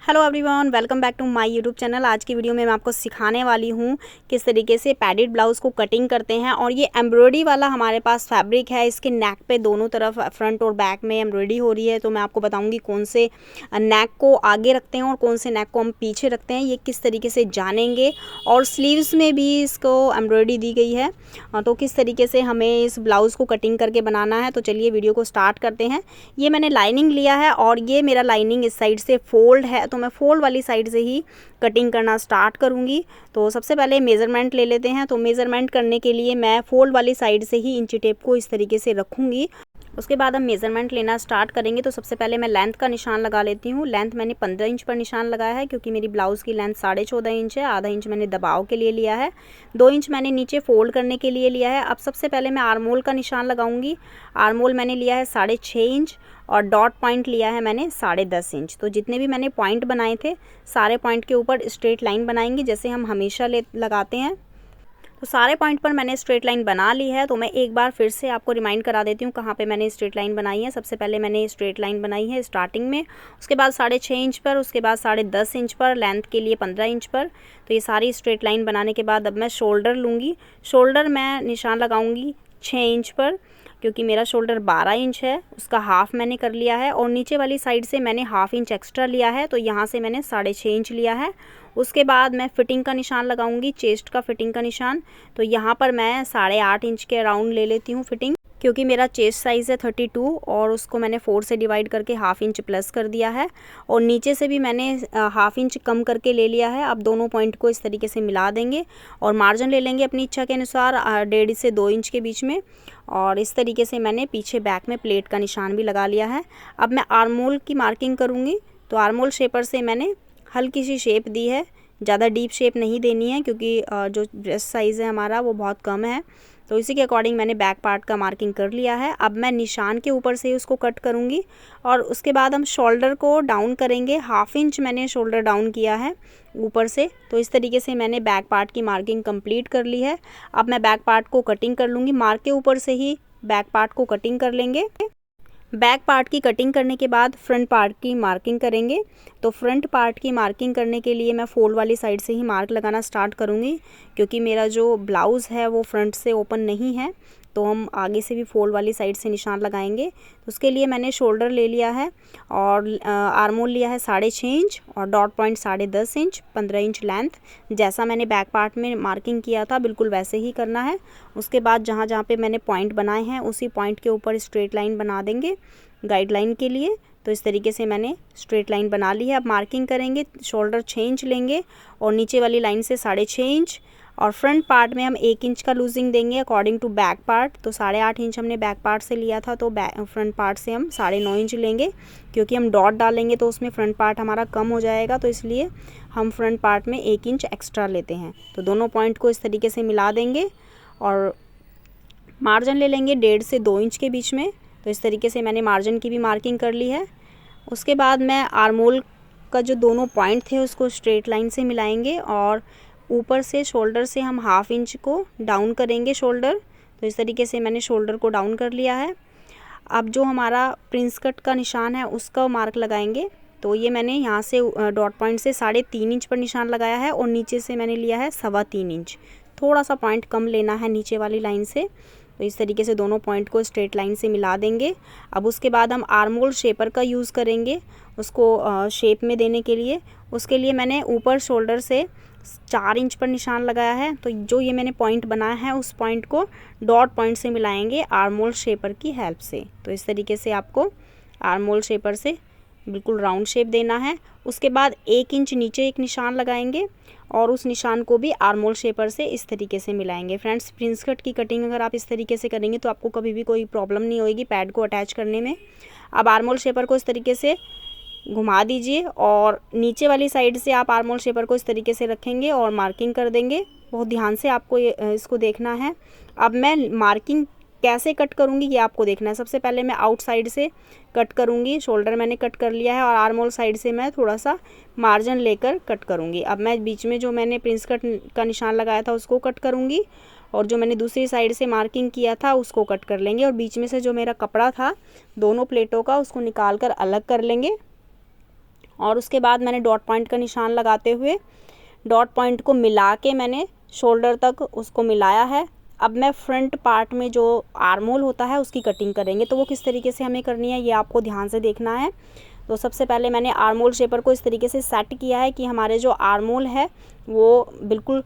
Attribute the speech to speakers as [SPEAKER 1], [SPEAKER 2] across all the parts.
[SPEAKER 1] Hello everyone, welcome back to my YouTube channel. आज की video में मैं आपको सिखाने वाली हूँ किस तरीके से पैडेड ब्लाउज़ को कटिंग करते हैं। और ये एम्ब्रॉयडरी वाला हमारे पास फैब्रिक है। इसके नेक पे दोनों तरफ फ्रंट और बैक में एम्ब्रॉयडरी हो रही है। तो मैं आपको बताऊँगी कौन से नेक को आगे रखते हैं और कौन से नेक को हम पीछे रखते हैं, ये किस तरीके से जानेंगे। और स्लीव्स में भी इसको एम्ब्रॉयडरी दी गई है, तो किस तरीके से हमें इस ब्लाउज़ को कटिंग करके बनाना है। तो चलिए वीडियो को स्टार्ट करते हैं। ये मैंने लाइनिंग लिया है और ये मेरा लाइनिंग इस साइड से फोल्ड है, तो मैं फोल्ड वाली साइड से ही कटिंग करना स्टार्ट करूंगी। तो सबसे पहले मेज़रमेंट ले लेते हैं। तो मेज़रमेंट करने के लिए मैं फोल्ड वाली साइड से ही इंची टेप को इस तरीके से रखूंगी। उसके बाद हम मेज़रमेंट लेना स्टार्ट करेंगे। तो सबसे पहले मैं लेंथ का निशान लगा लेती हूँ। लेंथ मैंने 15 इंच पर निशान लगाया है, क्योंकि मेरी ब्लाउज़ की लेंथ 14.5 इंच है। आधा इंच मैंने दबाव के लिए लिया है, 2 इंच मैंने नीचे फोल्ड करने के लिए लिया है। अब सबसे पहले मैं आर्म होल का निशान लगाऊंगी। आर्म होल मैंने लिया है 6.5 इंच और डॉट पॉइंट लिया है मैंने 10.5 इंच। तो जितने भी मैंने पॉइंट बनाए थे, सारे पॉइंट के ऊपर स्ट्रेट लाइन बनाएंगे, जैसे हम हमेशा लगाते हैं। तो सारे पॉइंट पर मैंने स्ट्रेट लाइन बना ली है। तो मैं एक बार फिर से आपको रिमाइंड करा देती हूँ कहाँ पे मैंने स्ट्रेट लाइन बनाई है। सबसे पहले मैंने स्ट्रेट लाइन बनाई है स्टार्टिंग में, उसके बाद 6.5 इंच पर, उसके बाद 10.5 इंच पर, लेंथ के लिए 15 इंच पर। तो ये सारी स्ट्रेट लाइन बनाने के बाद अब मैं शोल्डर लूँगी। शोल्डर मैं निशान लगाऊँगी 6 इंच पर, क्योंकि मेरा शोल्डर 12 इंच है, उसका हाफ़ मैंने कर लिया है। और नीचे वाली साइड से मैंने हाफ़ इंच एक्स्ट्रा लिया है, तो यहाँ से मैंने 6.5 इंच लिया है। उसके बाद मैं फिटिंग का निशान लगाऊंगी, चेस्ट का फिटिंग का निशान। तो यहाँ पर मैं 8.5 इंच के अराउंड ले लेती हूँ फिटिंग, क्योंकि मेरा चेस्ट साइज़ है 32 और उसको मैंने 4 से डिवाइड करके हाफ़ इंच प्लस कर दिया है। और नीचे से भी मैंने हाफ़ इंच कम करके ले लिया है। अब दोनों पॉइंट को इस तरीके से मिला देंगे और मार्जिन ले लेंगे अपनी इच्छा के अनुसार 1.5 से 2 इंच के बीच में। और इस तरीके से मैंने पीछे बैक में प्लेट का निशान भी लगा लिया है। अब मैं आर्म होल की मार्किंग करूँगी। तो आर्म होल शेपर से मैंने हल्की सी शेप दी है, ज़्यादा डीप शेप नहीं देनी है, क्योंकि जो ब्रेस्ट साइज़ है हमारा वो बहुत कम है। तो इसी के अकॉर्डिंग मैंने बैक पार्ट का मार्किंग कर लिया है। अब मैं निशान के ऊपर से ही उसको कट करूँगी। और उसके बाद हम शोल्डर को डाउन करेंगे। हाफ़ इंच मैंने शोल्डर डाउन किया है ऊपर से। तो इस तरीके से मैंने बैक पार्ट की मार्किंग कंप्लीट कर ली है। अब मैं बैक पार्ट को कटिंग कर लूँगी। मार्क के ऊपर से ही बैक पार्ट को कटिंग कर लेंगे। बैक पार्ट की कटिंग करने के बाद फ्रंट पार्ट की मार्किंग करेंगे। तो फ्रंट पार्ट की मार्किंग करने के लिए मैं फोल्ड वाली साइड से ही मार्क लगाना स्टार्ट करूँगी, क्योंकि मेरा जो ब्लाउज़ है वो फ्रंट से ओपन नहीं है, तो हम आगे से भी फोल्ड वाली साइड से निशान लगाएंगे। तो उसके लिए मैंने शोल्डर ले लिया है और आर्म होल लिया है 6.5 इंच और dot point 10.5 inch, 15 inch length. जैसा मैंने बैक पार्ट में मार्किंग किया था बिल्कुल वैसे ही करना है। उसके बाद जहाँ जहाँ पे मैंने पॉइंट बनाए हैं उसी पॉइंट के ऊपर स्ट्रेट लाइन बना देंगे गाइडलाइन के लिए। तो इस तरीके से मैंने स्ट्रेट लाइन बना ली है। अब मार्किंग करेंगे, शोल्डर 6 इंच लेंगे और नीचे वाली लाइन से 6.5 इंच। और फ्रंट पार्ट में हम 1 इंच का लूजिंग देंगे अकॉर्डिंग टू बैक पार्ट। तो 8.5 इंच हमने बैक पार्ट से लिया था, तो फ्रंट पार्ट से हम 9.5 इंच लेंगे, क्योंकि हम डॉट डालेंगे तो उसमें फ्रंट पार्ट हमारा कम हो जाएगा। तो इसलिए हम फ्रंट पार्ट में 1 इंच एक्स्ट्रा लेते हैं। तो दोनों पॉइंट को इस तरीके से मिला देंगे और मार्जिन ले लेंगे 1.5 से 2 इंच के बीच में। तो इस तरीके से मैंने मार्जिन की भी मार्किंग कर ली है। उसके बाद मैं आर्म होल का जो दोनों पॉइंट थे उसको स्ट्रेट लाइन से मिलाएंगे और ऊपर से शोल्डर से हम हाफ़ इंच को डाउन करेंगे शोल्डर। तो इस तरीके से मैंने शोल्डर को डाउन कर लिया है। अब जो हमारा प्रिंस कट का निशान है उसका मार्क लगाएंगे। तो ये मैंने यहाँ से डॉट पॉइंट से 3.5 इंच पर निशान लगाया है और नीचे से मैंने लिया है 3.25 इंच। थोड़ा सा पॉइंट कम लेना है नीचे वाली लाइन से। तो इस तरीके से दोनों पॉइंट को स्ट्रेट लाइन से मिला देंगे। अब उसके बाद हम आर्म होल शेपर का यूज़ करेंगे उसको शेप में देने के लिए। उसके लिए मैंने ऊपर शोल्डर से 4 इंच पर निशान लगाया है। तो जो ये मैंने पॉइंट बनाया है उस पॉइंट को डॉट पॉइंट से मिलाएंगे आर्म होल शेपर की हेल्प से। तो इस तरीके से आपको आर्म होल शेपर से बिल्कुल राउंड शेप देना है। उसके बाद 1 इंच नीचे एक निशान लगाएंगे और उस निशान को भी आर्म होल शेपर से इस तरीके से मिलाएंगे। फ्रेंड्स, प्रिंस कट की कटिंग अगर आप इस तरीके से करेंगे तो आपको कभी भी कोई प्रॉब्लम नहीं होगी पैड को अटैच करने में। अब आर्म होल शेपर को इस तरीके से घुमा दीजिए और नीचे वाली साइड से आप आर्म होल शेपर को इस तरीके से रखेंगे और मार्किंग कर देंगे। बहुत ध्यान से आपको इसको देखना है। अब मैं मार्किंग कैसे कट करूँगी ये आपको देखना है। सबसे पहले मैं आउट साइड से कट करूँगी। शोल्डर मैंने कट कर लिया है और आर्म होल साइड से मैं थोड़ा सा मार्जिन लेकर कट करूँगी। अब मैं बीच में जो मैंने प्रिंस कट का निशान लगाया था उसको कट करूँगी और जो मैंने दूसरी साइड से मार्किंग किया था उसको कट कर लेंगे। और बीच में से जो मेरा कपड़ा था दोनों प्लेटों का उसको निकाल कर अलग कर लेंगे और उसके बाद मैंने डॉट पॉइंट का निशान लगाते हुए डॉट पॉइंट को मिला के मैंने शोल्डर तक उसको मिलाया है। अब मैं फ्रंट पार्ट में जो आर्मोल होता है उसकी कटिंग करेंगे, तो वो किस तरीके से हमें करनी है ये आपको ध्यान से देखना है। तो सबसे पहले मैंने आर्मोल शेपर को इस तरीके से सेट किया है कि हमारे जो आर्मोल है वो बिल्कुल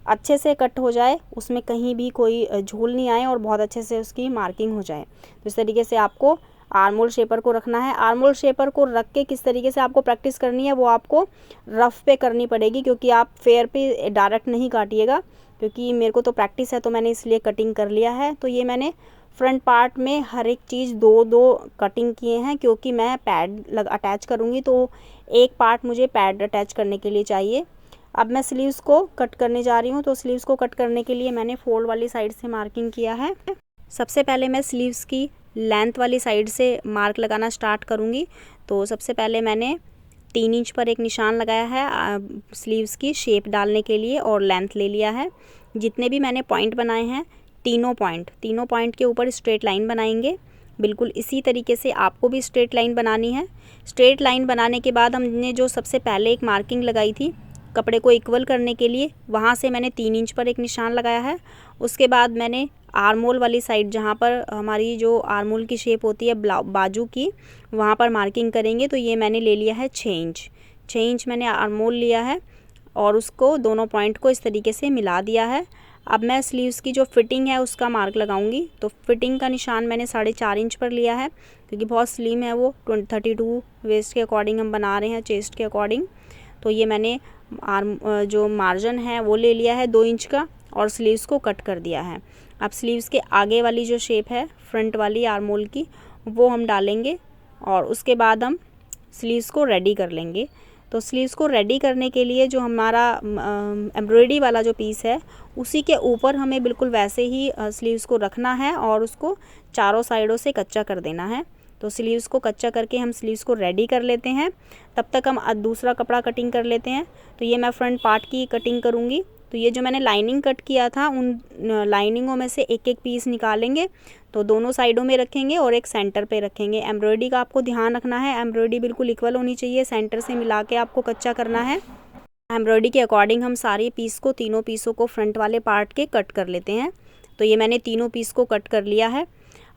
[SPEAKER 1] अच्छे से कट हो जाए, उसमें कहीं भी कोई झूल नहीं आए और बहुत अच्छे से उसकी मार्किंग हो जाए। तो इस तरीके से आपको आर्मोल शेपर को रखना है। आर्मोल शेपर को रख के किस तरीके से आपको प्रैक्टिस करनी है वो आपको रफ़ पे करनी पड़ेगी, क्योंकि आप फेयर पे डायरेक्ट नहीं काटिएगा, क्योंकि मेरे को तो प्रैक्टिस है तो मैंने इसलिए कटिंग कर लिया है। तो ये मैंने फ्रंट पार्ट में हर एक चीज़ दो दो कटिंग किए हैं, क्योंकि मैं पैड अटैच करूँगी तो एक पार्ट मुझे पैड अटैच करने के लिए चाहिए। अब मैं स्लीव्स को कट करने जा रही हूँ। तो स्लीव्स को कट करने के लिए मैंने फोल्ड वाली साइड से मार्किंग किया है। सबसे पहले मैं स्लीव्स की लेंथ वाली साइड से मार्क लगाना स्टार्ट करूँगी। तो सबसे पहले मैंने 3 इंच पर एक निशान लगाया है स्लीव्स की शेप डालने के लिए और लेंथ ले लिया है। जितने भी मैंने पॉइंट बनाए हैं तीनों पॉइंट के ऊपर स्ट्रेट लाइन बनाएंगे। बिल्कुल इसी तरीके से आपको भी स्ट्रेट लाइन बनानी है। स्ट्रेट लाइन बनाने के बाद हमने जो सबसे पहले एक मार्किंग लगाई थी कपड़े को इक्वल करने के लिए, वहाँ से मैंने 3 इंच पर एक निशान लगाया है। उसके बाद मैंने आर्मोल वाली साइड, जहाँ पर हमारी जो आर्मोल की शेप होती है बाजू की, वहाँ पर मार्किंग करेंगे। तो ये मैंने ले लिया है 6 इंच मैंने आर्मोल लिया है और उसको दोनों पॉइंट को इस तरीके से मिला दिया है। अब मैं स्लीव्स की जो फिटिंग है उसका मार्क लगाऊंगी। तो फिटिंग का निशान मैंने 4.5 इंच पर लिया है, क्योंकि बहुत स्लिम है वो। 32 वेस्ट के अकॉर्डिंग हम बना रहे हैं, चेस्ट के अकॉर्डिंग। तो ये मैंने जो मार्जिन है वो ले लिया है 2 इंच का और स्लीव्स को कट कर दिया है। अब स्लीव्स के आगे वाली जो शेप है फ्रंट वाली आर्मोल की, वो हम डालेंगे और उसके बाद हम स्लीव्स को रेडी कर लेंगे। तो स्लीव्स को रेडी करने के लिए जो हमारा एम्ब्रॉयडरी वाला जो पीस है उसी के ऊपर हमें बिल्कुल वैसे ही स्लीव्स को रखना है और उसको चारों साइडों से कच्चा कर देना है। तो स्लीव्स को कच्चा करके हम स्लीव्स को रेडी कर लेते हैं। तब तक हम दूसरा कपड़ा कटिंग कर लेते हैं। तो ये मैं फ्रंट पार्ट की कटिंग करूँगी। तो ये जो मैंने लाइनिंग कट किया था उन लाइनिंगों में से एक एक पीस निकालेंगे, तो दोनों साइडों में रखेंगे और एक सेंटर पे रखेंगे। एम्ब्रॉयडरी का आपको ध्यान रखना है, एम्ब्रॉयडरी बिल्कुल इक्वल होनी चाहिए, सेंटर से मिला के आपको कच्चा करना है। एम्ब्रॉयडरी के अकॉर्डिंग हम सारे पीस को, तीनों पीसों को फ्रंट वाले पार्ट के कट कर लेते हैं। तो ये मैंने तीनों पीस को कट कर लिया है।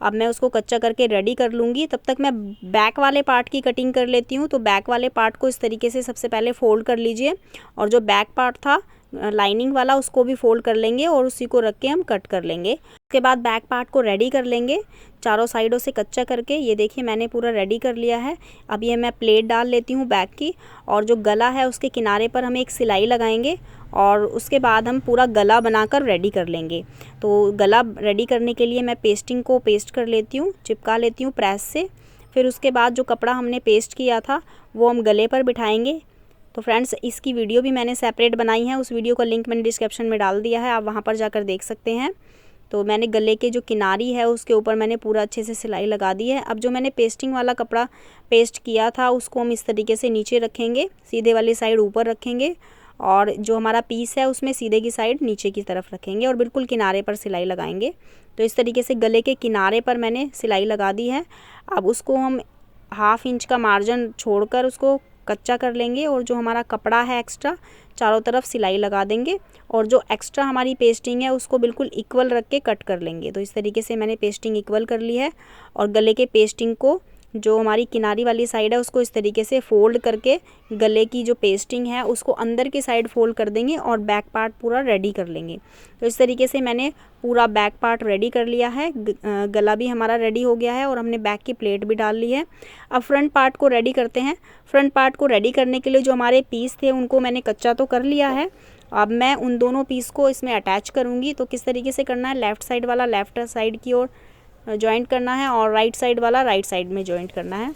[SPEAKER 1] अब मैं उसको कच्चा करके रेडी कर लूँगी। तब तक मैं बैक वाले पार्ट की कटिंग कर लेती हूँ। तो बैक वाले पार्ट को इस तरीके से सबसे पहले फ़ोल्ड कर लीजिए और जो बैक पार्ट था लाइनिंग वाला उसको भी फोल्ड कर लेंगे और उसी को रख के हम कट कर लेंगे। उसके बाद बैक पार्ट को रेडी कर लेंगे चारों साइडों से कच्चा करके। ये देखिए मैंने पूरा रेडी कर लिया है। अब ये मैं प्लेट डाल लेती हूँ बैक की, और जो गला है उसके किनारे पर हम एक सिलाई लगाएंगे और उसके बाद हम पूरा गला बनाकर रेडी कर लेंगे। तो गला रेडी करने के लिए मैं पेस्टिंग को पेस्ट कर लेती हूँ, चिपका लेती हूँ प्रेस से। फिर उसके बाद जो कपड़ा हमने पेस्ट किया था वो हम गले पर बिठाएंगे। तो फ्रेंड्स इसकी वीडियो भी मैंने सेपरेट बनाई है, उस वीडियो का लिंक मैंने डिस्क्रिप्शन में डाल दिया है, आप वहाँ पर जाकर देख सकते हैं। तो मैंने गले के जो किनारी है उसके ऊपर मैंने पूरा अच्छे से सिलाई लगा दी है। अब जो मैंने पेस्टिंग वाला कपड़ा पेस्ट किया था उसको हम इस तरीके से नीचे रखेंगे, सीधे वाली साइड ऊपर रखेंगे और जो हमारा पीस है उसमें सीधे की साइड नीचे की तरफ रखेंगे और बिल्कुल किनारे पर सिलाई लगाएंगे। तो इस तरीके से गले के किनारे पर मैंने सिलाई लगा दी है। अब उसको हम 1/2 इंच का मार्जिन छोड़कर उसको कच्चा कर लेंगे और जो हमारा कपड़ा है एक्स्ट्रा चारों तरफ सिलाई लगा देंगे और जो एक्स्ट्रा हमारी पेस्टिंग है उसको बिल्कुल इक्वल रख के कट कर लेंगे। तो इस तरीके से मैंने पेस्टिंग इक्वल कर ली है और गले के पेस्टिंग को जो हमारी किनारी वाली साइड है उसको इस तरीके से फोल्ड करके गले की जो पेस्टिंग है उसको अंदर की साइड फोल्ड कर देंगे और बैक पार्ट पूरा रेडी कर लेंगे। तो इस तरीके से मैंने पूरा बैक पार्ट रेडी कर लिया है। गला भी हमारा रेडी हो गया है और हमने बैक की प्लेट भी डाल ली है। अब फ्रंट पार्ट को रेडी करते हैं। फ्रंट पार्ट को रेडी करने के लिए जो हमारे पीस थे उनको मैंने कच्चा तो कर लिया है। अब मैं उन दोनों पीस को इसमें अटैच करूँगी। तो किस तरीके से करना है, लेफ़्ट साइड वाला लेफ़्ट साइड की ओर जॉइंट करना है और राइट साइड वाला राइट साइड में जॉइंट करना है।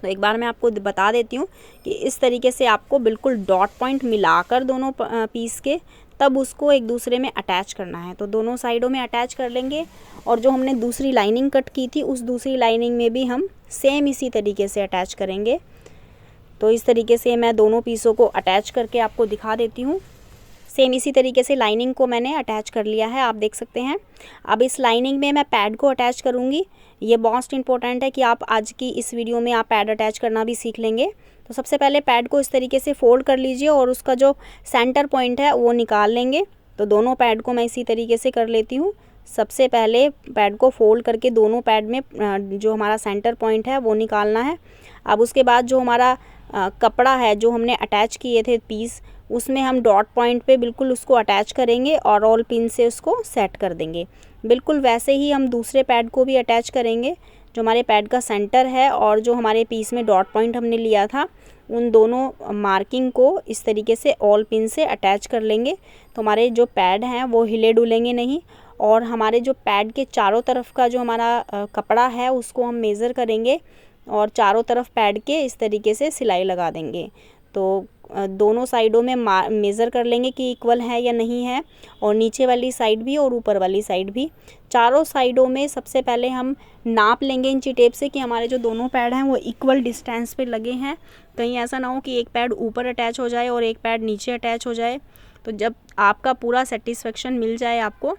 [SPEAKER 1] तो एक बार मैं आपको बता देती हूँ कि इस तरीके से आपको बिल्कुल डॉट पॉइंट मिलाकर दोनों पीस के तब उसको एक दूसरे में अटैच करना है। तो दोनों साइडों में अटैच कर लेंगे और जो हमने दूसरी लाइनिंग कट की थी उस दूसरी लाइनिंग में भी हम सेम इसी तरीके से अटैच करेंगे। तो इस तरीके से मैं दोनों पीसों को अटैच करके आपको दिखा देती हूँ। सेम इसी तरीके से लाइनिंग को मैंने अटैच कर लिया है, आप देख सकते हैं। अब इस लाइनिंग में मैं पैड को अटैच करूँगी। ये मोस्ट इम्पॉर्टेंट है कि आप आज की इस वीडियो में आप पैड अटैच करना भी सीख लेंगे। तो सबसे पहले पैड को इस तरीके से फोल्ड कर लीजिए और उसका जो सेंटर पॉइंट है वो निकाल लेंगे। तो दोनों पैड को मैं इसी तरीके से कर लेती हूँ। सबसे पहले पैड को फोल्ड करके दोनों पैड में जो हमारा सेंटर पॉइंट है वो निकालना है। अब उसके बाद जो हमारा कपड़ा है जो हमने अटैच किए थे पीस, उसमें हम डॉट पॉइंट पे बिल्कुल उसको अटैच करेंगे और रोल पिन से उसको सेट कर देंगे। बिल्कुल वैसे ही हम दूसरे पैड को भी अटैच करेंगे। जो हमारे पैड का सेंटर है और जो हमारे पीस में डॉट पॉइंट हमने लिया था, उन दोनों मार्किंग को इस तरीके से ऑल पिन से अटैच कर लेंगे। तो हमारे जो पैड हैं वो हिले डुलेंगे नहीं। और हमारे जो पैड के चारों तरफ का जो हमारा कपड़ा है उसको हम मेज़र करेंगे और चारों तरफ पैड के इस तरीके से सिलाई लगा देंगे। तो दोनों साइडों में मेज़र कर लेंगे कि इक्वल है या नहीं है, और नीचे वाली साइड भी और ऊपर वाली साइड भी। चारों साइडों में सबसे पहले हम नाप लेंगे इंची टेप से कि हमारे जो दोनों पैड हैं वो इक्वल डिस्टेंस पे लगे हैं। कहीं ऐसा ना हो कि एक पैड ऊपर अटैच हो जाए और एक पैड नीचे अटैच हो जाए। तो जब आपका पूरा सेटिस्फेक्शन मिल जाए आपको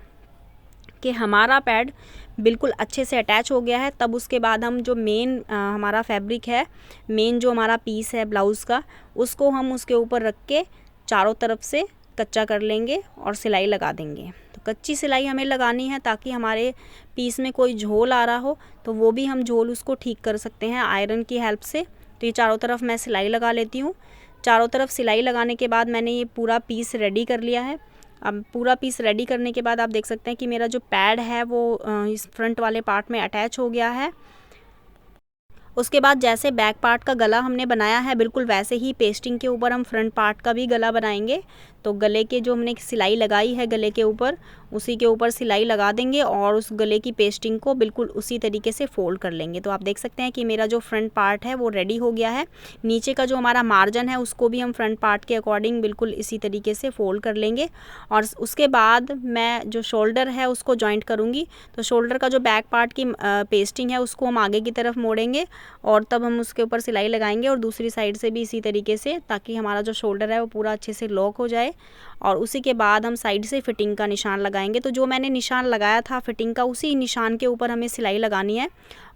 [SPEAKER 1] कि हमारा पैड बिल्कुल अच्छे से अटैच हो गया है, तब उसके बाद हम जो मेन हमारा फैब्रिक है, मेन जो हमारा पीस है ब्लाउज़ का, उसको हम उसके ऊपर रख के चारों तरफ से कच्चा कर लेंगे और सिलाई लगा देंगे। तो कच्ची सिलाई हमें लगानी है ताकि हमारे पीस में कोई झोल आ रहा हो तो वो भी हम झोल उसको ठीक कर सकते हैं आयरन की हेल्प से। तो ये चारों तरफ मैं सिलाई लगा लेती हूँ। चारों तरफ सिलाई लगाने के बाद मैंने ये पूरा पीस रेडी कर लिया है। अब पूरा पीस रेडी करने के बाद आप देख सकते हैं कि मेरा जो पैड है वो इस फ्रंट वाले पार्ट में अटैच हो गया है। उसके बाद जैसे बैक पार्ट का गला हमने बनाया है, बिल्कुल वैसे ही पेस्टिंग के ऊपर हम फ्रंट पार्ट का भी गला बनाएंगे। तो गले के जो हमने सिलाई लगाई है गले के ऊपर, उसी के ऊपर सिलाई लगा देंगे और उस गले की पेस्टिंग को बिल्कुल उसी तरीके से फोल्ड कर लेंगे। तो आप देख सकते हैं कि मेरा जो फ्रंट पार्ट है वो रेडी हो गया है। नीचे का जो हमारा मार्जिन है उसको भी हम फ्रंट पार्ट के अकॉर्डिंग बिल्कुल इसी तरीके से फोल्ड कर लेंगे। और उसके बाद मैं जो शोल्डर है उसको जॉइंट करूँगी। तो शोल्डर का जो बैक पार्ट की पेस्टिंग है उसको हम आगे की तरफ मोड़ेंगे और तब हम उसके ऊपर सिलाई लगाएंगे, और दूसरी साइड से भी इसी तरीके से, ताकि हमारा जो शोल्डर है वो पूरा अच्छे से लॉक हो जाए। और उसी के बाद हम साइड से फिटिंग का निशान लगाएंगे। तो जो मैंने निशान लगाया था फिटिंग का, उसी निशान के ऊपर हमें सिलाई लगानी है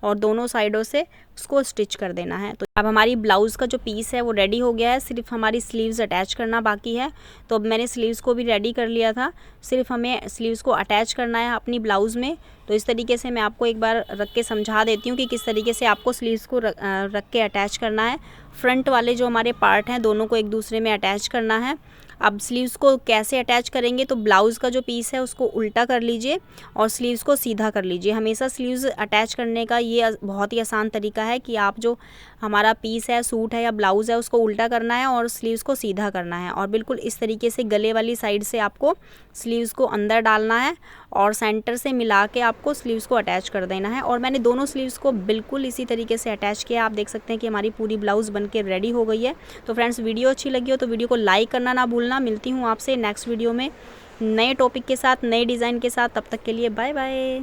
[SPEAKER 1] और दोनों साइडों से उसको स्टिच कर देना है। तो अब हमारी ब्लाउज़ का जो पीस है वो रेडी हो गया है, सिर्फ हमारी स्लीव्स अटैच करना बाकी है। तो अब मैंने स्लीव्स को भी रेडी कर लिया था, सिर्फ हमें स्लीव्स को अटैच करना है अपनी ब्लाउज़ में। तो इस तरीके से मैं आपको एक बार रख के समझा देती हूँ कि किस तरीके से आपको स्लीव्स को रख के अटैच करना है। फ्रंट वाले जो हमारे पार्ट हैं दोनों को एक दूसरे में अटैच करना है। अब स्लीव्स को कैसे अटैच करेंगे, तो ब्लाउज़ का जो पीस है उसको उल्टा कर लीजिए और स्लीव्स को सीधा कर लीजिए। हमेशा स्लीव्स अटैच करने का ये बहुत ही आसान तरीका है कि आप जो हमारा पीस है, सूट है या ब्लाउज़ है, उसको उल्टा करना है और स्लीव्स को सीधा करना है। और बिल्कुल इस तरीके से गले वाली साइड से आपको स्लीव्स को अंदर डालना है और सेंटर से मिला के आपको स्लीव्स को अटैच कर देना है। और मैंने दोनों स्लीव्स को बिल्कुल इसी तरीके से अटैच किया। आप देख सकते हैं कि हमारी पूरी ब्लाउज़ बन के रेडी हो गई है। तो फ्रेंड्स, वीडियो अच्छी लगी हो तो वीडियो को लाइक करना ना भूलना। मिलती हूँ आपसे नेक्स्ट वीडियो में नए टॉपिक के साथ, नए डिज़ाइन के साथ। तब तक के लिए बाय बाय।